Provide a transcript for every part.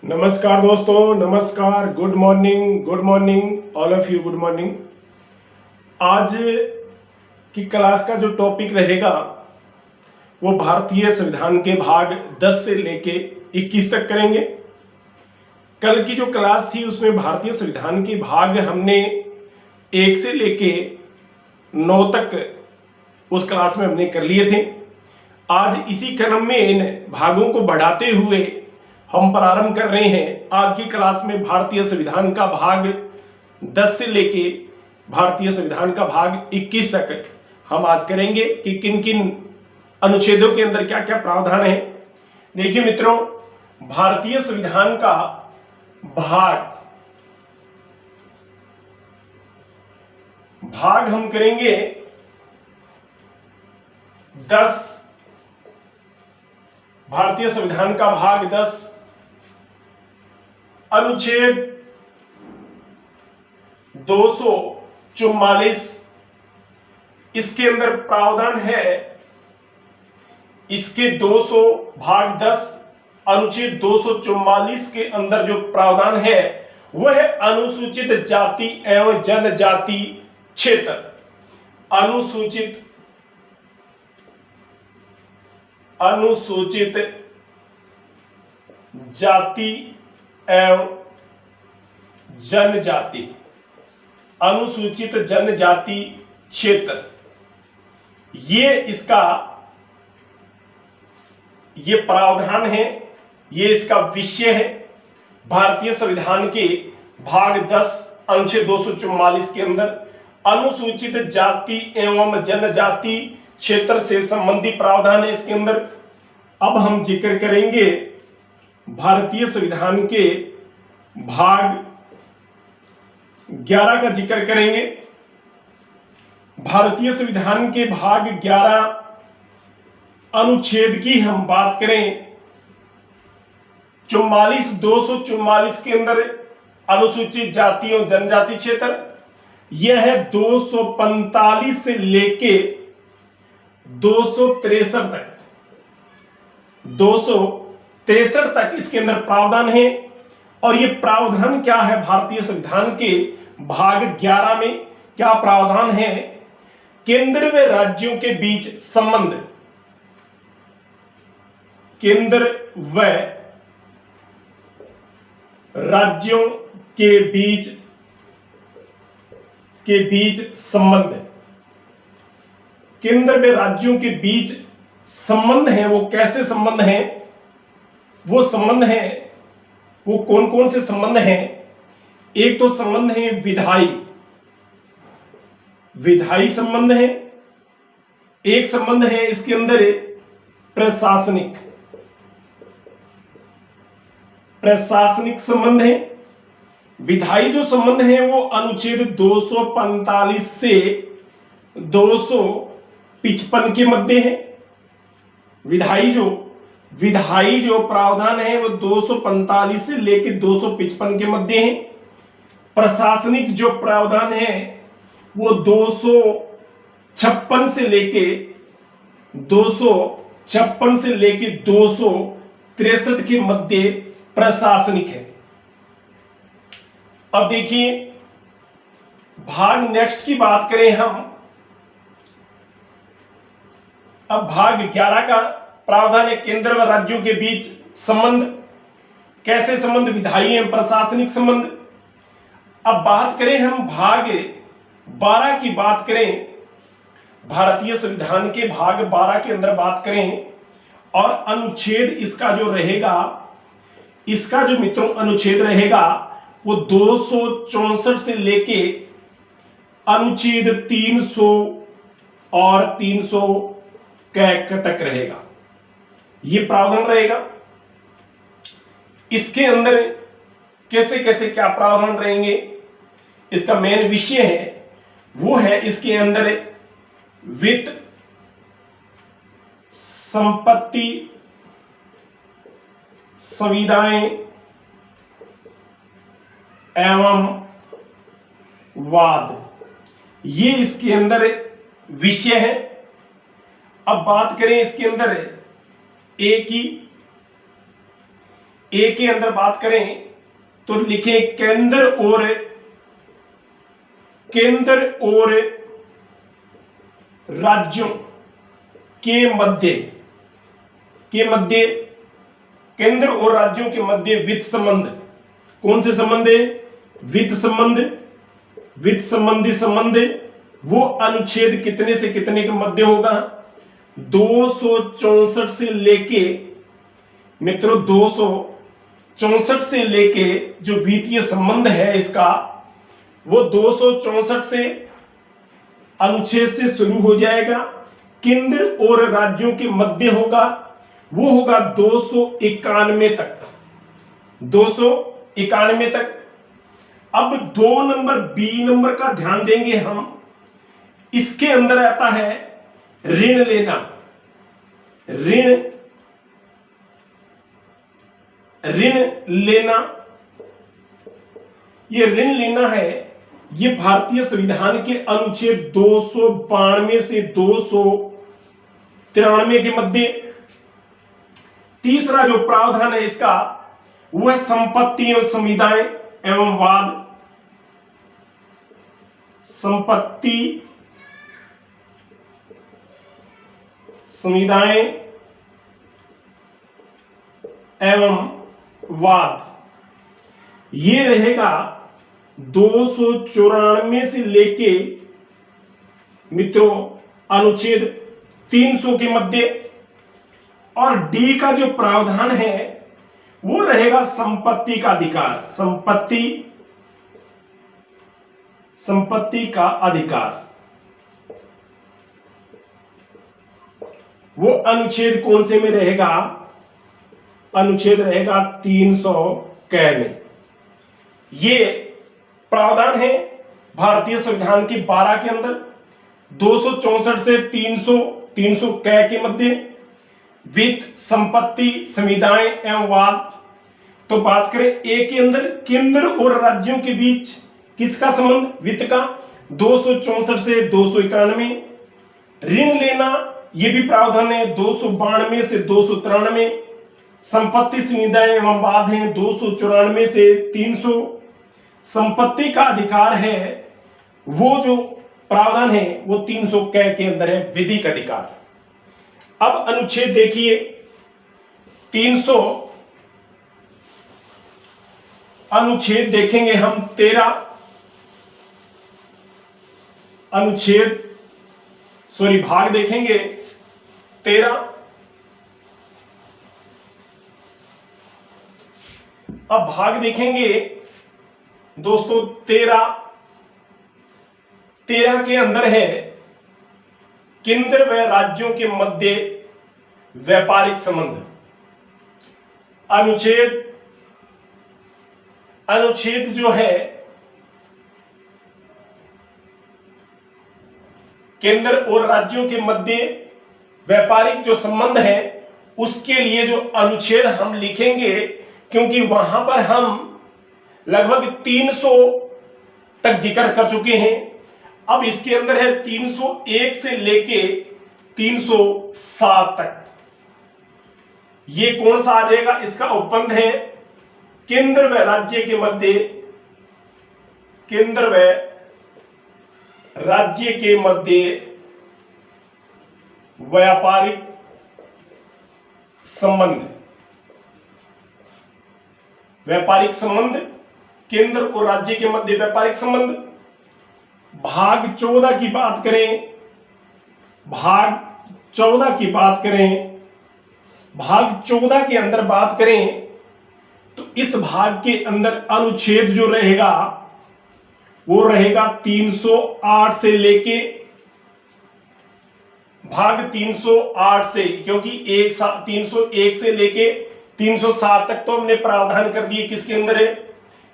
नमस्कार दोस्तों, नमस्कार। Good morning all of you. Good morning. आज की क्लास का जो टॉपिक रहेगा वो भारतीय संविधान के भाग 10 से लेके 21 तक करेंगे। कल की जो क्लास थी उसमें भारतीय संविधान के भाग हमने 1 से लेके 9 तक उस क्लास में हमने कर लिए थे। आज इसी क्रम में इन भागों को बढ़ाते हुए हम प्रारंभ कर रहे हैं। आज की क्लास में भारतीय संविधान का भाग 10 से लेके भारतीय संविधान का भाग 21 तक हम आज करेंगे कि किन किन अनुच्छेदों के अंदर क्या क्या प्रावधान है। देखिए मित्रों, भारतीय संविधान का भाग हम करेंगे 10। भारतीय संविधान का भाग 10 अनुच्छेद 244 इसके अंदर प्रावधान है। इसके 200 भाग 10 अनुच्छेद 244 के अंदर जो प्रावधान है वह है अनुसूचित जाति एवं जनजाति क्षेत्र। अनुसूचित जाति एवं जनजाति, अनुसूचित जनजाति क्षेत्र, ये प्रावधान है, ये इसका विषय है। भारतीय संविधान के भाग 10 अनुच्छेद 244 के अंदर अनुसूचित जाति एवं जनजाति क्षेत्र से संबंधित प्रावधान है इसके अंदर। अब हम जिक्र करेंगे भारतीय संविधान के भाग 11 का जिक्र करेंगे। भारतीय संविधान के भाग 11 अनुच्छेद की हम बात करें 244 के अंदर अनुसूचित जाति और जनजाति क्षेत्र, यह है 245 से लेके 263 तक इसके अंदर प्रावधान है। और ये प्रावधान क्या है? भारतीय संविधान के भाग 11 में क्या प्रावधान है? केंद्र व राज्यों के बीच संबंध, केंद्र व राज्यों के बीच संबंध, केंद्र व राज्यों के बीच संबंध है। वो कैसे संबंध है? वो संबंध है, वो कौन कौन से संबंध हैं? एक तो संबंध है विधायी संबंध है। एक संबंध है इसके अंदर प्रशासनिक संबंध है। विधायी जो संबंध है वो अनुच्छेद 245 से 255 के मध्य है। विधायी जो प्रावधान है वो 245 से लेकर 255 के मध्य है। प्रशासनिक जो प्रावधान है वो 256 से लेके 263 के मध्य प्रशासनिक है। अब देखिए भाग नेक्स्ट की बात करें हम। अब भाग 11 का प्रावधान है केंद्र व राज्यों के बीच संबंध। कैसे संबंध? विधायी एवं प्रशासनिक संबंध। अब बात करें हम भाग 12 की बात करें, भारतीय संविधान के भाग 12 के अंदर बात करें और अनुच्छेद इसका जो रहेगा, इसका जो मित्रों अनुच्छेद रहेगा वो 264 से लेके अनुच्छेद 300 और 361 तक रहेगा। ये प्रावधान रहेगा। इसके अंदर कैसे कैसे क्या प्रावधान रहेंगे, इसका मेन विषय है वो है इसके अंदर वित्त, संपत्ति, सुविधाएं एवं वाद, ये इसके अंदर विषय है। अब बात करें इसके अंदर एक ही ए के अंदर बात करें तो लिखें केंद्र और राज्यों के मध्य केंद्र और राज्यों के मध्य वित्त संबंध। कौन से संबंध है? वित्त संबंधी संबंध। वो अनुच्छेद कितने से कितने के मध्य होगा? 264 से लेके मित्रों 264 से लेके जो वित्तीय संबंध है इसका, वो 264 से अनुच्छेद से शुरू हो जाएगा, केंद्र और राज्यों के मध्य होगा, वो होगा 291 तक। 291 तक। अब 2 नंबर बी नंबर का ध्यान देंगे हम। इसके अंदर आता है ऋण लेना। ये ऋण लेना है, ये भारतीय संविधान के अनुच्छेद 292 से 293 के मध्य। तीसरा जो प्रावधान है इसका, वो है संपत्ति एवं संविदाएं एवं वाद। संपत्ति, संविदाएं एवं वाद, ये रहेगा 294 से लेके मित्रों अनुच्छेद 300 के मध्य। और डी का जो प्रावधान है वो रहेगा संपत्ति का अधिकार। संपत्ति का अधिकार, वो अनुच्छेद कौन से में रहेगा? अनुच्छेद रहेगा 300 क में। ये प्रावधान है भारतीय संविधान के 12 के अंदर। 264 से 300 क के मध्य वित्त, संपत्ति, संविदाएं एवं वाद। तो बात करें ए के अंदर, केंद्र और राज्यों के बीच किसका संबंध? वित्त का। 264 से 291। ऋण लेना, ये भी प्रावधान है 292 से 293। संपत्ति, संविदाएं एवं वाद है 294 से 300। संपत्ति का अधिकार है, वो जो प्रावधान है वो 300 क के अंदर है, विधिक अधिकार। अब अनुच्छेद देखिए 300, अनुच्छेद देखेंगे हम 13 भाग देखेंगे 13। अब भाग देखेंगे दोस्तों 13 के अंदर है केंद्र व राज्यों के मध्य व्यापारिक संबंध। अनुच्छेद जो है केंद्र और राज्यों के मध्य व्यापारिक जो संबंध है, उसके लिए जो अनुच्छेद हम लिखेंगे, क्योंकि वहां पर हम लगभग 300 तक जिक्र कर चुके हैं। अब इसके अंदर है 301 से लेके 307 तक। ये कौन सा आ जाएगा? इसका उपबंध है केंद्र व राज्य के मध्य, केंद्र व राज्य के मध्य व्यापारिक संबंध। व्यापारिक संबंध, केंद्र और राज्य के मध्य व्यापारिक संबंध। भाग 14 की बात करें, भाग 14 की बात करें, भाग 14 के अंदर बात करें तो इस भाग के अंदर अनुच्छेद जो रहेगा वो रहेगा 308 से लेके भाग 308 से, क्योंकि 301 से लेके 307 तक तो हमने प्रावधान कर दिए किसके अंदर है?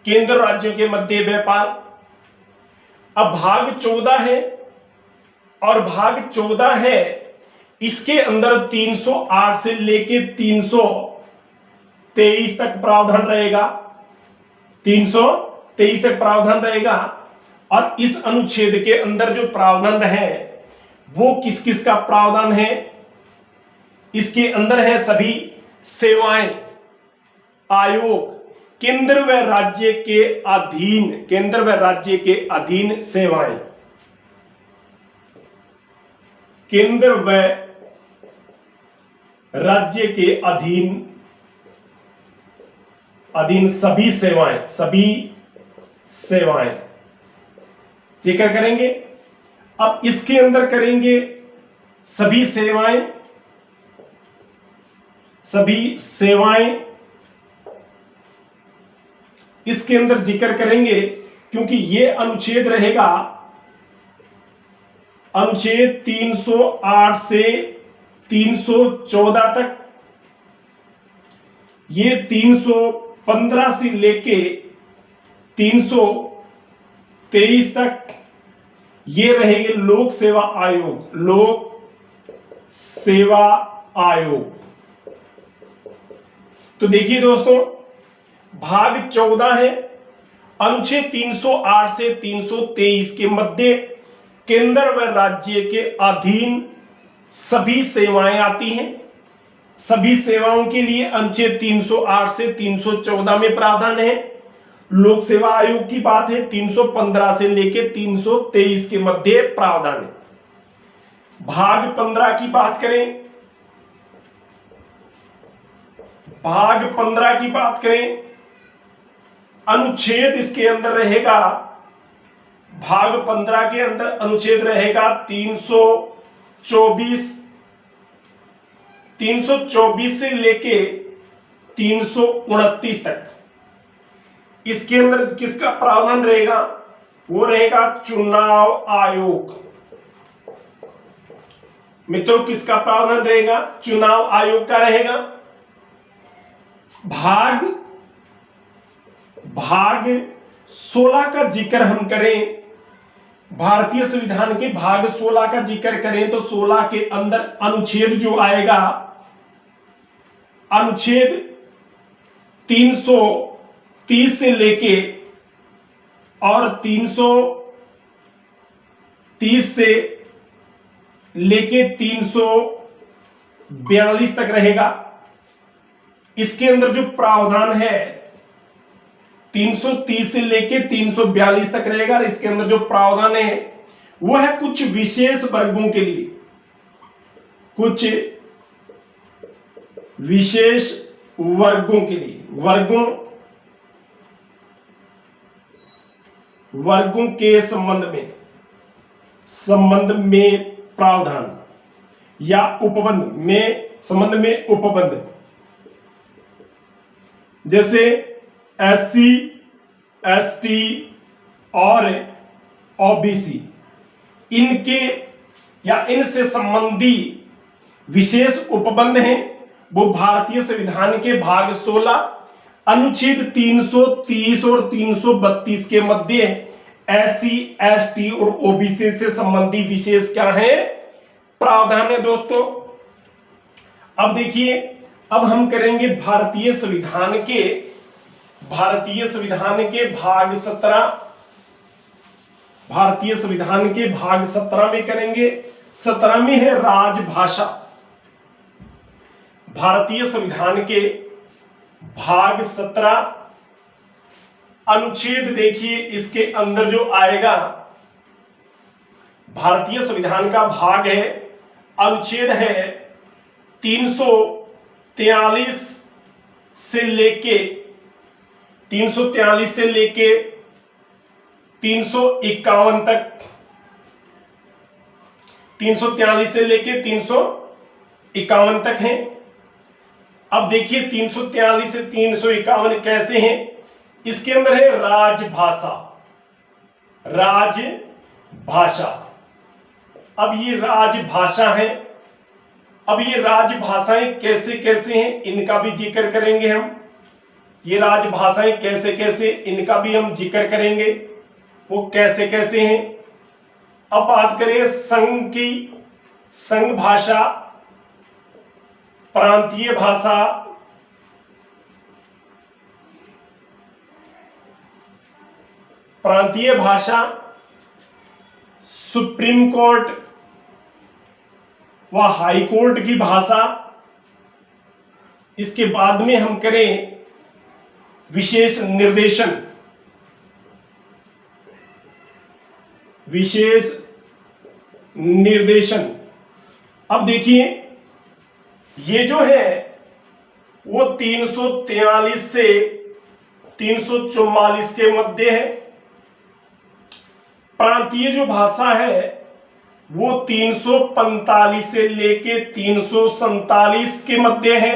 केंद्र राज्यों के मध्य व्यापार। अब भाग 14 है, और भाग 14 है इसके अंदर 308 से लेके 323 तक प्रावधान रहेगा। 323 तक प्रावधान रहेगा। और इस अनुच्छेद के अंदर जो प्रावधान है वो किस किस का प्रावधान है? इसके अंदर है सभी सेवाएं, आयोग केंद्र व राज्य के अधीन, केंद्र व राज्य के अधीन सेवाएं, केंद्र व राज्य के अधीन सभी सेवाएं, सभी सेवाएं जिक्र करेंगे। अब इसके अंदर करेंगे सभी सेवाएं, सभी सेवाएं इसके अंदर जिक्र करेंगे, क्योंकि ये अनुच्छेद रहेगा अनुच्छेद 308 से 314 तक, ये 315 से लेके 323 तक ये रहेंगे लोक सेवा आयोग, लोक सेवा आयोग। तो देखिए दोस्तों, भाग 14 है, अनुच्छेद 308 से 323 के मध्य केंद्र व राज्य के अधीन सभी सेवाएं आती हैं। सभी सेवाओं के लिए अनुच्छेद 308 से 314 में प्रावधान है। लोक सेवा आयोग की बात है 315 से लेकर 323 के मध्य प्रावधान है। भाग 15 की बात करें, भाग 15 की बात करें, अनुच्छेद इसके अंदर रहेगा, भाग 15 के अंदर अनुच्छेद रहेगा 324 से लेके 329 तक। इसके अंदर किसका प्रावधान रहेगा? वो रहेगा चुनाव आयोग। मित्रों, किसका प्रावधान रहेगा? चुनाव आयोग का रहेगा। भाग 16 का जिक्र हम करें, भारतीय संविधान के भाग 16 का जिक्र करें तो 16 के अंदर अनुच्छेद जो आएगा, अनुच्छेद 330 से लेके और 330 से लेके 342 तक रहेगा। इसके अंदर जो प्रावधान है 330 से लेके 342 तक रहेगा। इसके अंदर जो प्रावधान है वो है कुछ विशेष वर्गों के लिए, कुछ विशेष वर्गों के लिए, वर्गों के संबंध में प्रावधान या उपबंध में, संबंध में उपबंध, जैसे SC, ST और OBC, इनके या इनसे संबंधी विशेष उपबंध हैं। वो भारतीय संविधान के भाग 16 अनुच्छेद 330 और 332 के मध्य SC, ST और OBC से संबंधी विशेष क्या है? प्रावधान है दोस्तों। अब देखिए, अब हम करेंगे भारतीय संविधान के भाग 17, भारतीय संविधान के भाग 17 में करेंगे। 17 में है राजभाषा। भारतीय संविधान के भाग 17 अनुच्छेद देखिए, इसके अंदर जो आएगा, भारतीय संविधान का भाग है, अनुच्छेद है 343 से लेके 351 तक, 343 से लेके 351 तक है। अब देखिए 343 से 351 कैसे हैं? इसके अंदर है राजभाषा, राजभाषा। अब ये राजभाषा है। अब ये राजभाषाएं कैसे कैसे हैं, इनका भी जिक्र करेंगे हम। ये राजभाषाएं कैसे कैसे, इनका भी हम जिक्र करेंगे, वो कैसे कैसे हैं। अब बात करें संघ की, संघ भाषा, प्रांतीय भाषा, प्रांतीय भाषा, सुप्रीम कोर्ट व हाई कोर्ट की भाषा। इसके बाद में हम करें विशेष निर्देशन, विशेष निर्देशन। अब देखिए ये जो है वो 343 से 344 के मध्य है। प्रांतीय जो भाषा है वो 345 से लेके 347 के मध्य है।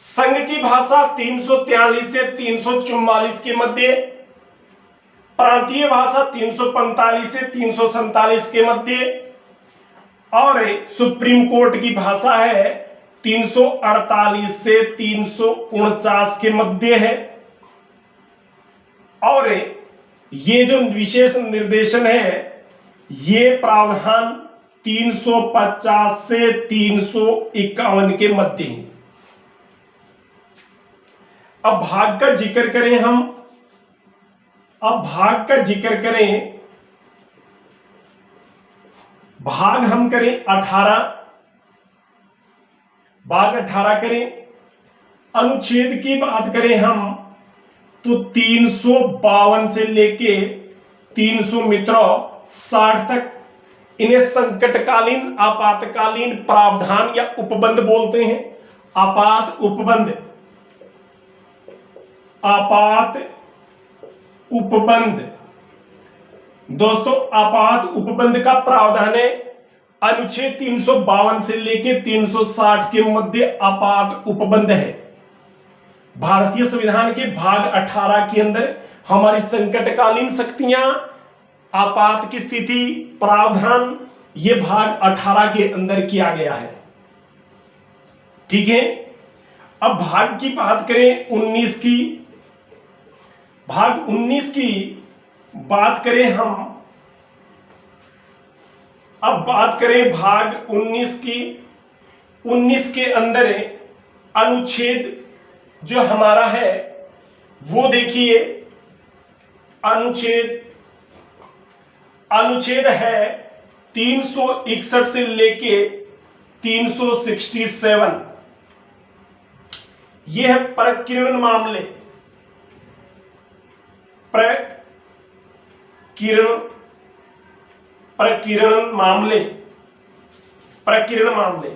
संघ की भाषा 343 से 344 के मध्य, प्रांतीय भाषा 345 से 347 के मध्य, और सुप्रीम कोर्ट की भाषा है 348 से 349 के मध्य है। और ये जो विशेष निर्देशन है ये प्रावधान 350 से 351 के मध्य है। अब भाग का जिक्र करें हम, अब भाग का जिक्र करें, भाग हम करें 18, भाग 18 करें। अनुच्छेद की बात करें हम तो 352 से लेके 360 तक इन्हें संकटकालीन आपातकालीन प्रावधान या उपबंध बोलते हैं। आपात उपबंध, आपात उपबंध। दोस्तों आपात उपबंध का प्रावधान है अनुच्छेद 352 से लेके 360 के मध्य आपात उपबंध है। भारतीय संविधान के भाग 18 के अंदर हमारी संकटकालीन शक्तियां, आपात की स्थिति, प्रावधान, ये भाग 18 के अंदर किया गया है। ठीक है। अब भाग की बात करें 19 की, भाग 19 की बात करें हम, अब बात करें भाग 19 की। 19 के अंदर अनुच्छेद जो हमारा है वो देखिए, अनुच्छेद है 361 से लेके 367। यह है प्रकीर्णन मामले, प्रकीर्णन मामले, प्रकीर्णन मामले।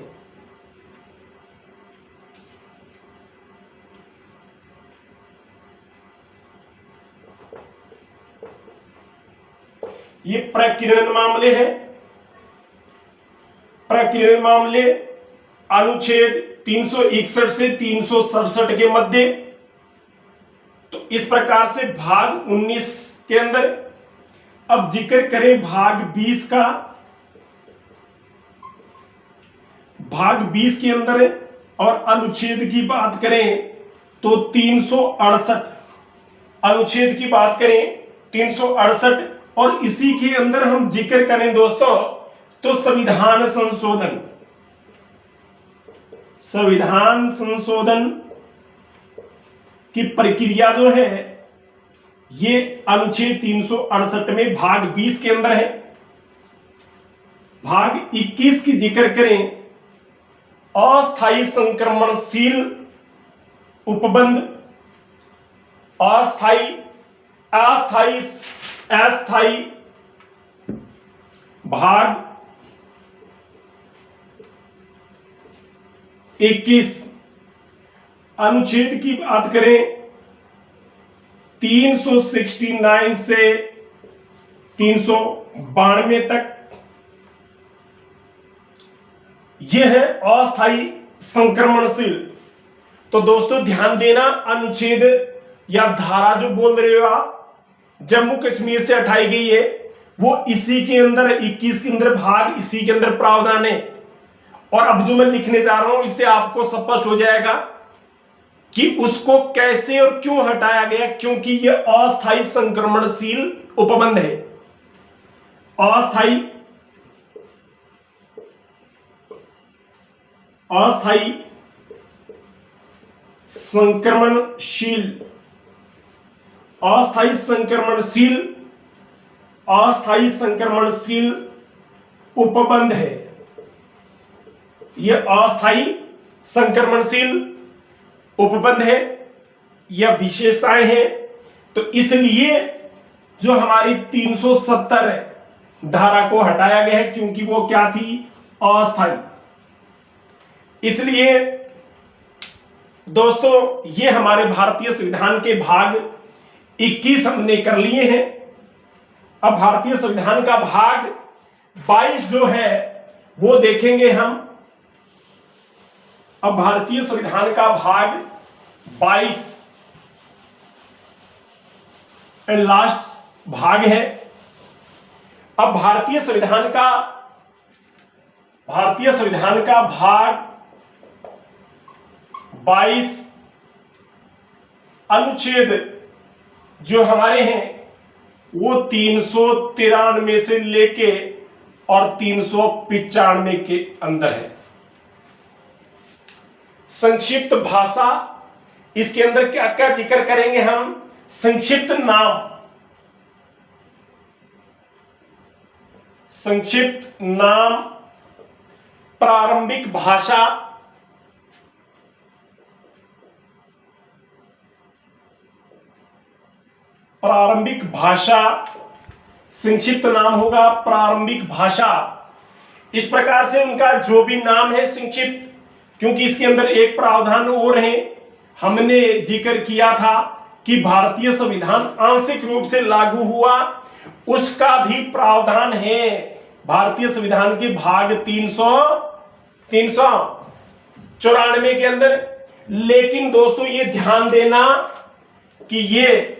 ये प्रकीर्णन मामले हैं। प्रकीर्णन मामले अनुच्छेद 361 से 367 के मध्य। तो इस प्रकार से भाग 19 के अंदर। अब जिक्र करें भाग 20 का। भाग 20 के अंदर और अनुच्छेद की बात करें तो 368, अनुच्छेद की बात करें 368, और इसी के अंदर हम जिक्र करें दोस्तों तो संविधान संशोधन, संविधान संशोधन की प्रक्रिया जो है ये अनुच्छेद 368 में भाग 20 के अंदर है। भाग 21 की जिक्र करें अस्थायी संक्रमणशील उपबंध, अस्थायी, अस्थायी, अस्थायी। भाग 21 अनुच्छेद की बात करें 369 से 392 तक, यह है अस्थायी संक्रमणशील। तो दोस्तों ध्यान देना, अनुच्छेद या धारा जो बोल रहे हो आप जम्मू कश्मीर से हटाई गई है वो इसी के अंदर 21 के अंदर भाग इसी के अंदर प्रावधान है। और अब जो मैं लिखने जा रहा हूं इससे आपको स्पष्ट हो जाएगा कि उसको कैसे और क्यों हटाया गया, क्योंकि यह अस्थायी संक्रमणशील उपबंध है। अस्थायी, अस्थायी संक्रमणशील, अस्थायी संक्रमणशील, अस्थायी संक्रमणशील उपबंध है। यह अस्थायी संक्रमणशील उपबंध है या विशेषताएं हैं। तो इसलिए जो हमारी 370 धारा को हटाया गया है, क्योंकि वो क्या थी, अस्थायी। इसलिए दोस्तों ये हमारे भारतीय संविधान के भाग 21 हमने कर लिए हैं। अब भारतीय संविधान का भाग 22 जो है वो देखेंगे हम। अब भारतीय संविधान का भाग 22 एंड लास्ट भाग है। अब भारतीय संविधान का भाग 22 अनुच्छेद जो हमारे हैं वो 393 से लेके और 395 के अंदर है। संक्षिप्त भाषा, इसके अंदर क्या क्या जिक्र करेंगे हम। संक्षिप्त नाम, प्रारंभिक भाषा, संक्षिप्त नाम होगा प्रारंभिक भाषा। इस प्रकार से उनका जो भी नाम है संक्षिप्त, क्योंकि इसके अंदर एक प्रावधान और है, हमने जिक्र किया था कि भारतीय संविधान आंशिक रूप से लागू हुआ, उसका भी प्रावधान है भारतीय संविधान के भाग 394 के अंदर। लेकिन दोस्तों ये ध्यान देना कि ये